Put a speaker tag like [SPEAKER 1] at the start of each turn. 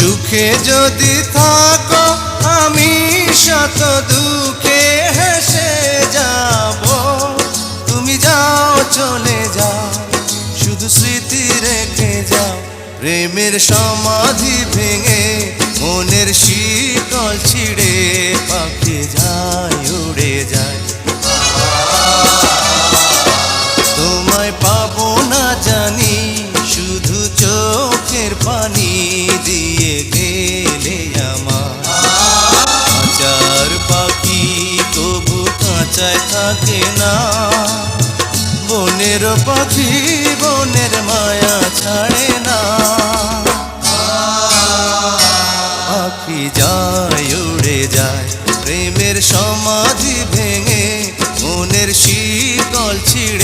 [SPEAKER 1] সুখে যদি থাকো আমি শত দুঃখে হেসে যাব। তুমি যাও চলে যাও, শুধু স্মৃতি রেখে যাও। প্রেমের সমাধি ভেঙে মনের শিকল ছিঁড়ে পাখি যায় উড়ে যায়। তোমায় পাবো না জানি, শুধু চোখের পানি দিয়ে গেলে আমার। কাঁচার পাখি তবু কাঁচায় থাকে না, বনের পাখি বনের মায়া ছাড়ে না। পাখি যায় উড়ে যায়, প্রেমের সমাধি ভেঙে মনের শিকল ছিঁড়ে